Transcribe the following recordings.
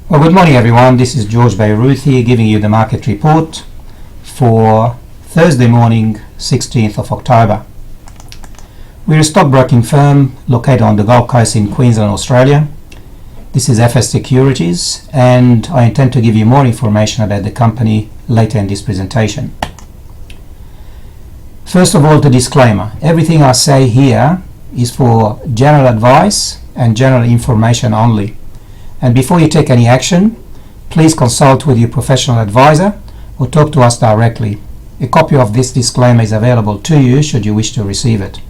Well, good morning everyone. This is George Beirut here giving you the market report for Thursday morning, 16th of October. We're a stockbroking firm located on the Gold Coast in Queensland, Australia. This is Securities, and I intend to give you more information about the company later in this presentation. First of all, the disclaimer. Everything I say here is for general advice and general information only. And before you take any action, please consult with your professional advisor or talk to us directly. A copy of this disclaimer is available to you should you wish to receive it.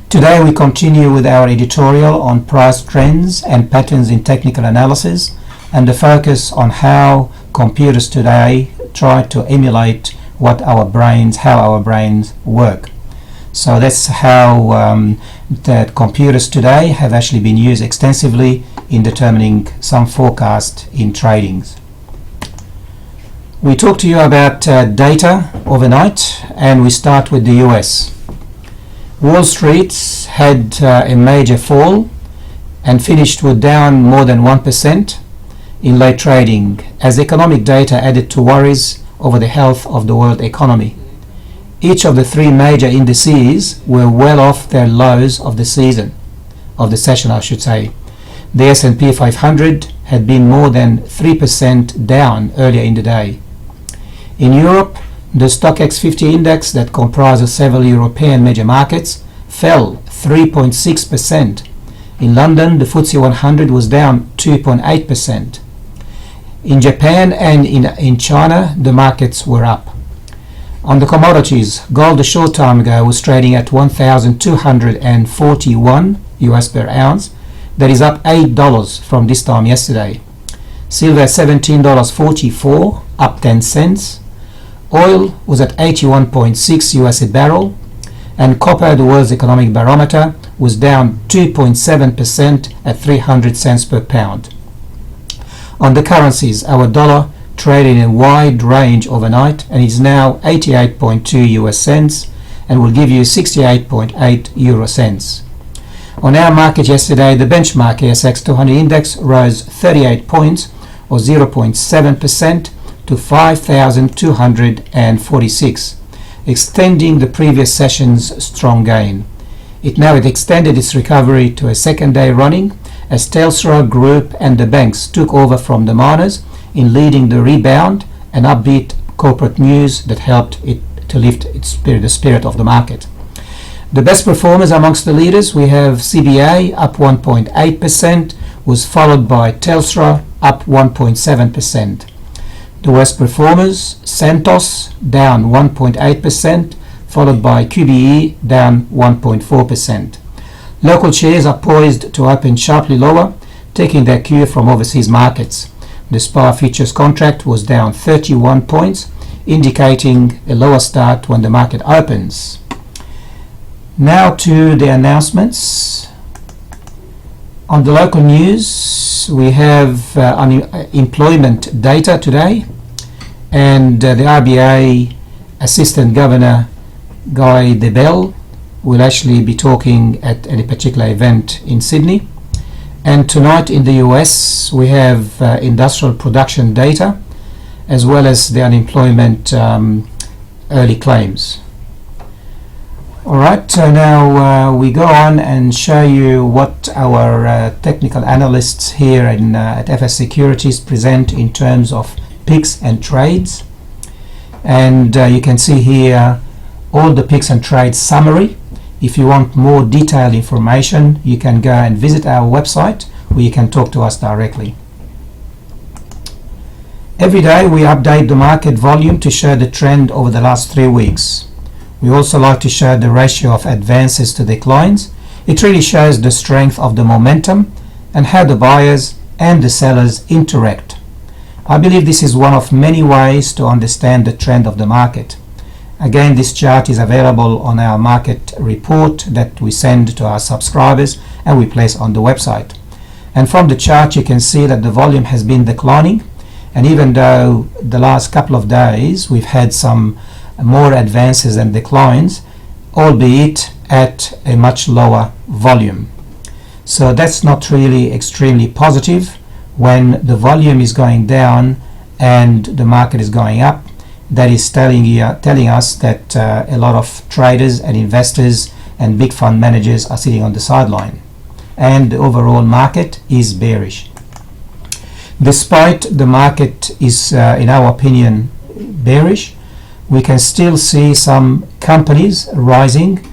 Today we continue with our editorial on price trends and patterns in technical analysis, and the focus on how computers today try to emulate how our brains work. So that's how the computers today have actually been used extensively in determining some forecast in tradings. We talk to you about data overnight, and we start with the US. Wall Street had a major fall and finished with down more than 1% in late trading as economic data added to worries over the health of the world economy. Each of the three major indices were well off their lows of the session. The S&P 500 had been more than 3% down earlier in the day. In Europe, the Stockmarket 50 index that comprises several European major markets fell 3.6%. In London, the FTSE 100 was down 2.8%. In Japan and in China, the markets were up. On the commodities, gold a short time ago was trading at $1,241 US per ounce. That is up $8 from this time yesterday. Silver at $17.44, up 10 cents. Oil was at 81.6 US a barrel, and copper, the world's economic barometer, was down 2.7% at 300 cents per pound. On the currencies, our dollar traded in a wide range overnight and is now 88.2 US cents and will give you 68.8 euro cents. On our market yesterday, the benchmark ASX 200 index rose 38 points or 0.7% to 5,246, extending the previous session's strong gain. It now had extended its recovery to a second day running as Telstra Group and the banks took over from the miners in leading the rebound and upbeat corporate news that helped it to lift the spirit of the market. The best performers amongst the leaders, we have CBA up 1.8%, was followed by Telstra up 1.7%. The worst performers, Santos down 1.8%, followed by QBE down 1.4%. Local shares are poised to open sharply lower, taking their cue from overseas markets. The SPAR futures contract was down 31 points, indicating a lower start when the market opens. Now to the announcements. On the local news, we have unemployment data today, and the RBA Assistant Governor Guy Debelle will actually be talking at a particular event in Sydney. And tonight in the US, we have industrial production data as well as the unemployment early claims. Alright, so now we go on and show you what our technical analysts here at FS Securities present in terms of picks and trades. And you can see here all the picks and trades summary. If you want more detailed information, you can go and visit our website where you can talk to us directly. Every day we update the market volume to show the trend over the last 3 weeks. We also like to show the ratio of advances to declines. It really shows the strength of the momentum and how the buyers and the sellers interact. I believe this is one of many ways to understand the trend of the market. Again, this chart is available on our market report that we send to our subscribers and we place on the website. And from the chart you can see that the volume has been declining, and even though the last couple of days we've had some more advances and declines, albeit at a much lower volume. So that's not really extremely positive when the volume is going down and the market is going up, that is telling us that a lot of traders and investors and big fund managers are sitting on the sideline, and the overall market is bearish. Despite the market is, in our opinion, bearish, we can still see some companies rising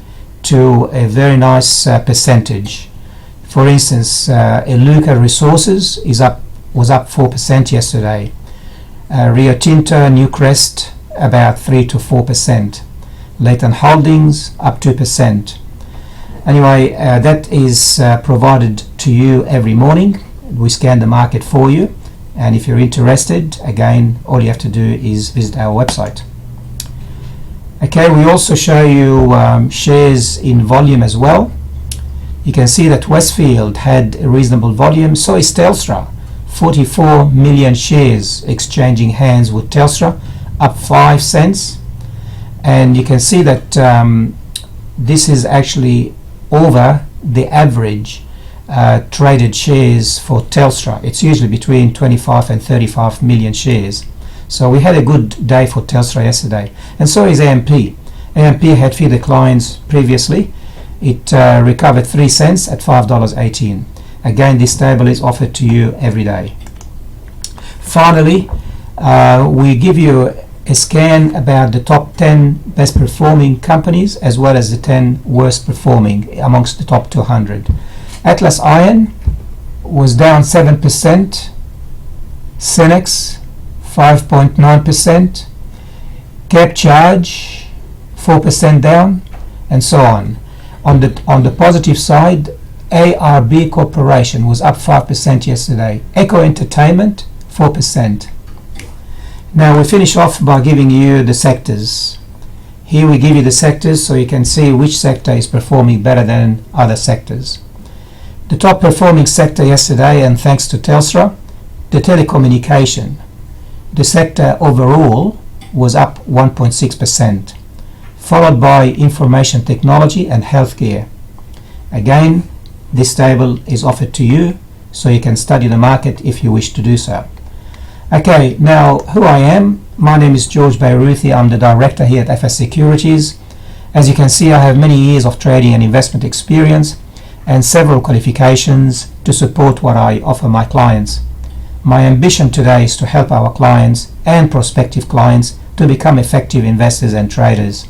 to a very nice percentage. For instance, Iluka Resources was up 4% yesterday. Rio Tinto, Newcrest about 3 to 4%. Leighton Holdings up 2%. Anyway, that is provided to you every morning. We scan the market for you, and if you're interested, again, all you have to do is visit our website. Okay, we also show you shares in volume as well. You can see that Westfield had a reasonable volume, so is Telstra. 44 million shares exchanging hands with Telstra, up 5 cents. And you can see that this is actually over the average traded shares for Telstra. It's usually between 25 and 35 million shares. So we had a good day for Telstra yesterday. And so is AMP. AMP had few declines previously. It recovered 3 cents at $5.18. Again, this table is offered to you every day. Finally, we give you a scan about the top 10 best performing companies as well as the 10 worst performing amongst the top 200. Atlas Iron was down 7%, Cenex 5.9%, Cap Charge 4% down, and so on. On the positive side, ARB Corporation was up 5% yesterday. Echo Entertainment 4%. Now we finish off by giving you the sectors. Here we give you the sectors so you can see which sector is performing better than other sectors. The top performing sector yesterday, and thanks to Telstra, the telecommunication. The sector overall was up 1.6%, followed by information technology and healthcare. Again, this table is offered to you so you can study the market if you wish to do so. Okay, now who I am. My name is George Beiruthi. I'm the director here at FS Securities. As you can see, I have many years of trading and investment experience and several qualifications to support what I offer my clients. My ambition today is to help our clients and prospective clients to become effective investors and traders.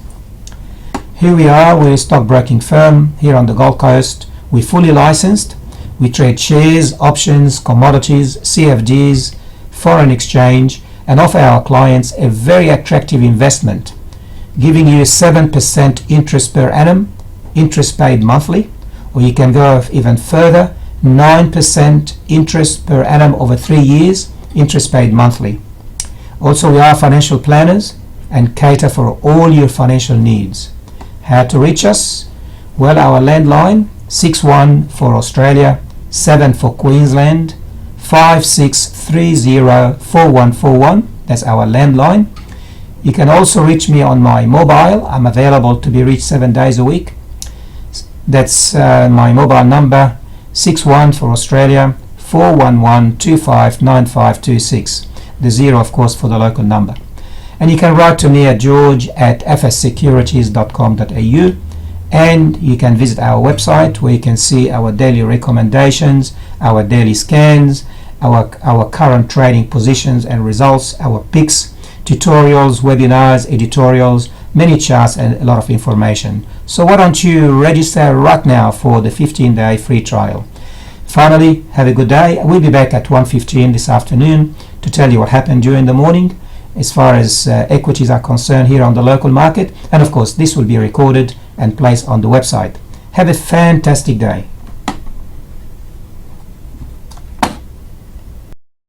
Here we are, we're a stockbroking firm here on the Gold Coast. We're fully licensed. We trade shares, options, commodities, CFDs, foreign exchange, and offer our clients a very attractive investment, giving you 7% interest per annum, interest paid monthly, or you can go even further, 9% interest per annum over 3 years, interest paid monthly. Also, we are financial planners and cater for all your financial needs. How to reach us? Well, our landline 61 for Australia, 7 for Queensland, 56304141. That's our landline. You can also reach me on my mobile. I'm available to be reached 7 days a week. That's my mobile number, 61 for Australia, 411259526. The 0, of course, for the local number. And you can write to me at george@fssecurities.com.au, and you can visit our website where you can see our daily recommendations, our daily scans, our current trading positions and results, our picks, tutorials, webinars, editorials, many charts, and a lot of information. So why don't you register right now for the 15-day free trial. Finally, have a good day. We'll be back at 1:15 this afternoon to tell you what happened during the morning as far as equities are concerned here on the local market. And of course, this will be recorded and placed on the website. Have a fantastic day.